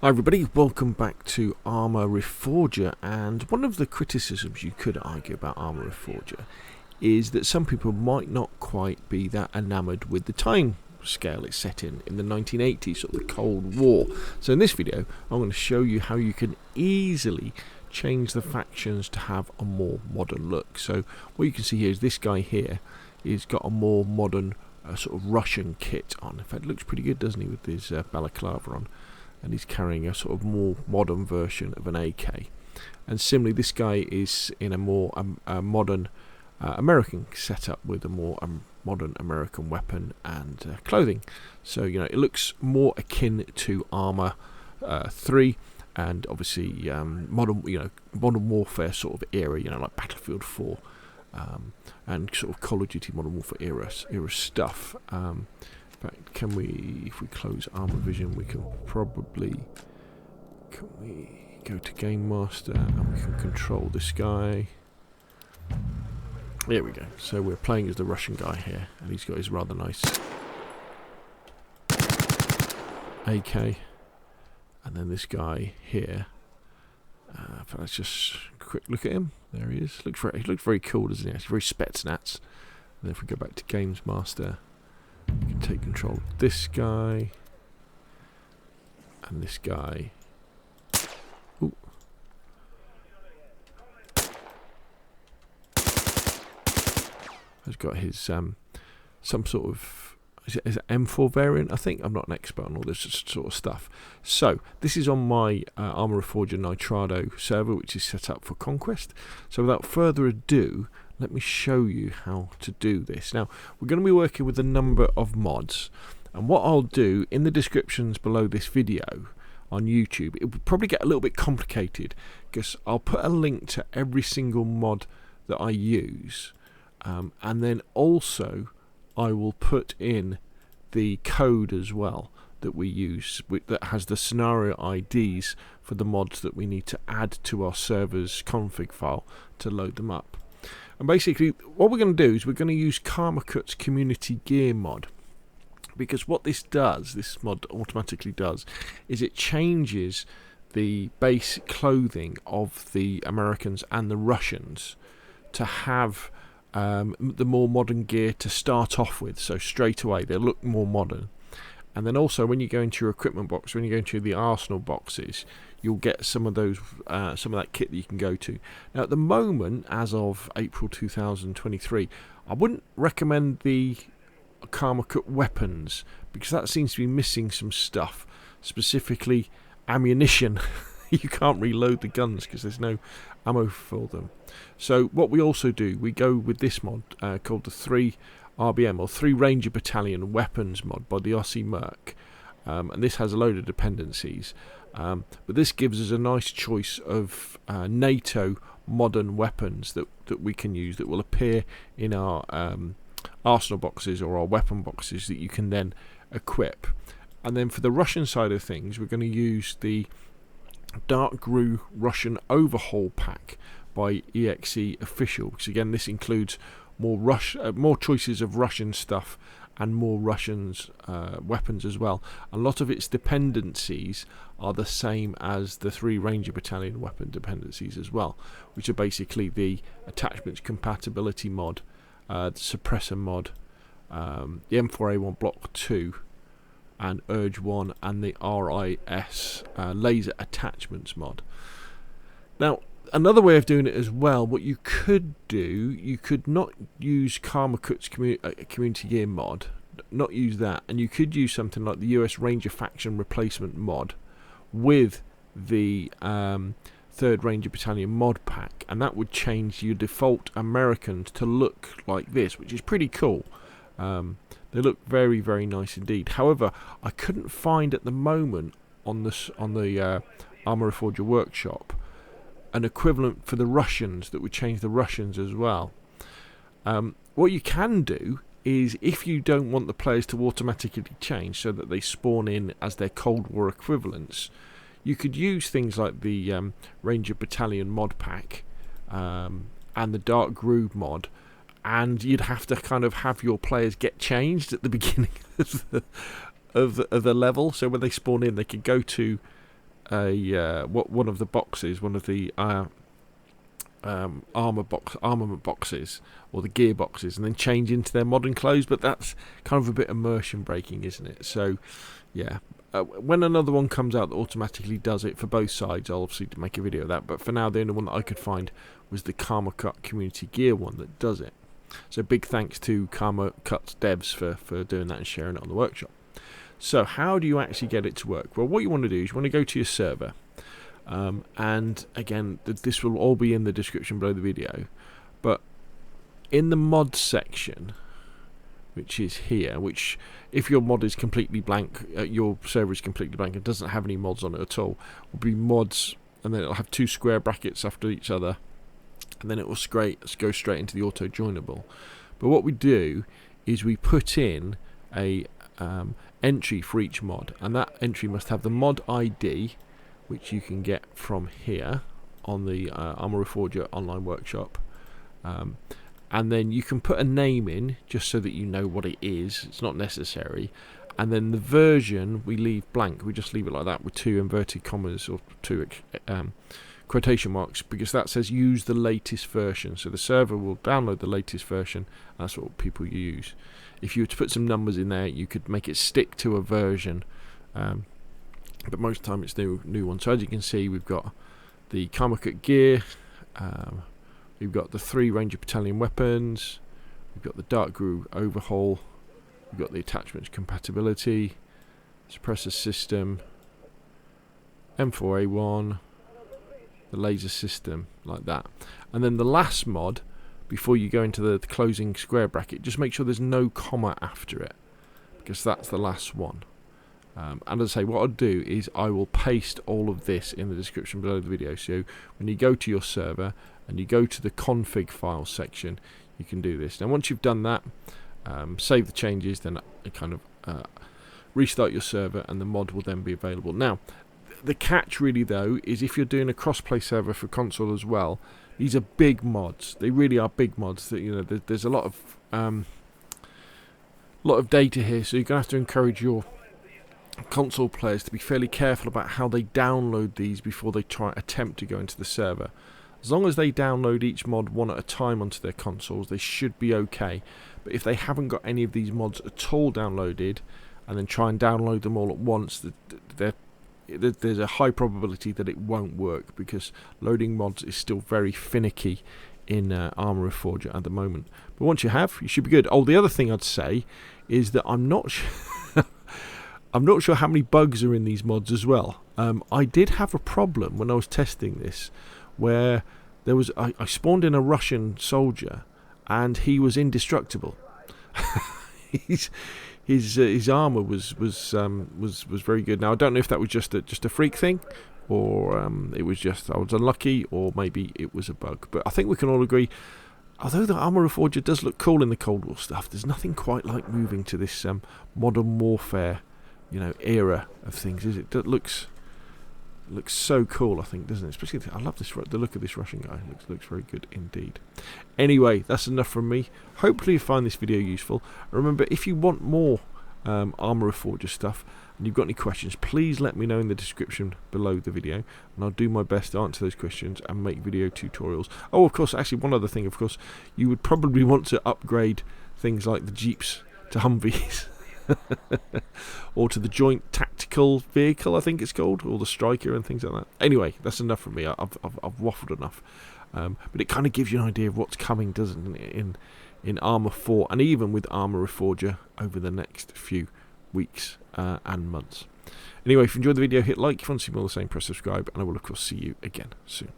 Hi everybody, welcome back to Arma Reforger, and one of the criticisms you could argue about Arma Reforger is that some people might not quite be that enamoured with the time scale it's set in the 1980s, sort of the Cold War. So in this video I'm going to show you how you can easily change the factions to have a more modern look. So what you can see here is this guy here is got a more modern sort of Russian kit on. In fact, it looks pretty good, doesn't he, with his balaclava on. And he's carrying a sort of more modern version of an AK. And similarly, this guy is in a more modern American setup with a more modern American weapon and clothing. So, you know, it looks more akin to Arma 3 and obviously modern warfare sort of era, you know, like Battlefield 4 and sort of Call of Duty Modern Warfare era stuff. In fact, can we, if we close Armor Vision, we can probably, can we go to Game Master and we can control this guy. There we go. So we're playing as the Russian guy here, and he's got his rather nice AK. And then this guy here. Let's just quick look at him. There he is. He looks very cool, doesn't he? He's very Spetsnaz. And then if we go back to Games Master, we can take control of this guy and this guy. Ooh. Has got his some sort of is it M4 variant, I think. I'm not an expert on all this sort of stuff. So this is on my Arma Reforger Nitrado server, which is set up for Conquest. So without further ado, let me show you how to do this. Now, we're going to be working with a number of mods, and what I'll do in the descriptions below this video on YouTube, it will probably get a little bit complicated because I'll put a link to every single mod that I use, and then also I will put in the code as well that we use that has the scenario IDs for the mods that we need to add to our server's config file to load them up. And basically what we're going to do is we're going to use Karmakut's Community Gear mod, because what this mod automatically does is it changes the base clothing of the Americans and the Russians to have the more modern gear to start off with. So straight away they look more modern. And then also when you go into your equipment box, when you go into the arsenal boxes, you'll get some of those, some of that kit that you can go to. Now at the moment, as of April 2023, I wouldn't recommend the Karmakut Weapons because that seems to be missing some stuff, specifically ammunition. You can't reload the guns because there's no ammo for them. So what we also do, we go with this mod called the 3 RBN or 3 Ranger Battalion Weapons mod by the Aussie Merc, and this has a load of dependencies, but this gives us a nice choice of NATO modern weapons that we can use that will appear in our arsenal boxes or our weapon boxes that you can then equip. And then for the Russian side of things, we're going to use the DarkGru Ru Overhaul pack by EXE Official, because again this includes more choices of Russian stuff and more Russians weapons as well. A lot of its dependencies are the same as the 3 Ranger Battalion weapon dependencies as well, which are basically the Attachments Compatability mod, the Suppressor mod, the M4A1 Block 2 and Urge 1, and the RIS Laser Attachments mod. Now another way of doing it as well, what you could do, you could not use Karmakut's Community Gear mod, not use that, and you could use something like the US Ranger Faction Replacement mod with the 3rd Ranger Battalion mod pack, and that would change your default Americans to look like this, which is pretty cool. They look very, very nice indeed. However, I couldn't find at the moment on the Arma Reforger workshop an equivalent for the Russians that would change the Russians as well. What you can do is, if you don't want the players to automatically change so that they spawn in as their Cold War equivalents, you could use things like the Ranger Battalion mod pack and the DarkGru mod, and you'd have to kind of have your players get changed at the beginning of the level, so when they spawn in they could go to one of the boxes, one of the armament boxes, or the gear boxes, and then change into their modern clothes. But that's kind of a bit immersion breaking, isn't it? So yeah, when another one comes out that automatically does it for both sides, I'll obviously make a video of that. But for now, the only one that I could find was the KARMAKUT Community Gear one that does it. So big thanks to KARMAKUT devs for doing that and sharing it on the workshop. So how do you actually get it to work? Well, what you want to do is you want to go to your server, and again, this will all be in the description below the video, but in the mods section, which is here, which if your mod is completely blank, your server is completely blank and doesn't have any mods on it at all, will be mods, and then it'll have 2 square brackets after each other, and then it will go straight into the auto joinable. But what we do is we put in a entry for each mod, and that entry must have the mod ID, which you can get from here on the Arma Reforger online workshop, and then you can put a name in just so that you know what it is. It's not necessary. And then the version we leave blank. We just leave it like that with 2 inverted commas or 2 quotation marks, because that says use the latest version. So the server will download the latest version. That's what people use. If you were to put some numbers in there, you could make it stick to a version, but most of the time it's new one. So as you can see, we've got the Karmakut Gear, we've got the 3 Ranger Battalion weapons, we've got the DarkGru Ru Overhaul, we've got the Attachments Compatability, suppressor system, M4A1, the laser system, like that. And then the last mod, before you go into the closing square bracket, just make sure there's no comma after it, because that's the last one. And as I say, what I'll do is I will paste all of this in the description below the video. So when you go to your server and you go to the config file section, you can do this. Now once you've done that, save the changes, then kind of restart your server, and the mod will then be available. Now the catch really though is if you're doing a crossplay server for console as well, these are big mods. They really are big mods. That, you know, there's a lot of data here, so you're gonna have to encourage your console players to be fairly careful about how they download these before they attempt to go into the server. As long as they download each mod one at a time onto their consoles, they should be okay. But if they haven't got any of these mods at all downloaded, and then try and download them all at once, there's a high probability that it won't work, because loading mods is still very finicky in Arma Reforger at the moment. But once you have, you should be good. Oh, the other thing I'd say is that I'm not sure how many bugs are in these mods as well. I did have a problem when I was testing this, where there was I spawned in a Russian soldier, and he was indestructible. His armor was very good. Now I don't know if that was just a freak thing, or it was just I was unlucky, or maybe it was a bug. But I think we can all agree, although the Arma Reforger does look cool in the Cold War stuff, there's nothing quite like moving to this modern warfare, you know, era of things, is it? It looks so cool, I think, doesn't it? Especially, I love this. The look of this Russian guy looks very good indeed. Anyway, that's enough from me. Hopefully you find this video useful. Remember, if you want more Arma Reforger stuff and you've got any questions, please let me know in the description below the video, and I'll do my best to answer those questions and make video tutorials. Oh, of course, actually one other thing, of course, you would probably want to upgrade things like the Jeeps to Humvees. Or to the Joint Tactical Vehicle, I think it's called, or the Striker and things like that. Anyway, that's enough from me. I've waffled enough, but it kind of gives you an idea of what's coming, doesn't it, in Arma 4, and even with Arma Reforger over the next few weeks and months. Anyway, if you enjoyed the video, hit like. If you want to see more of the same, press subscribe, and I will of course see you again soon.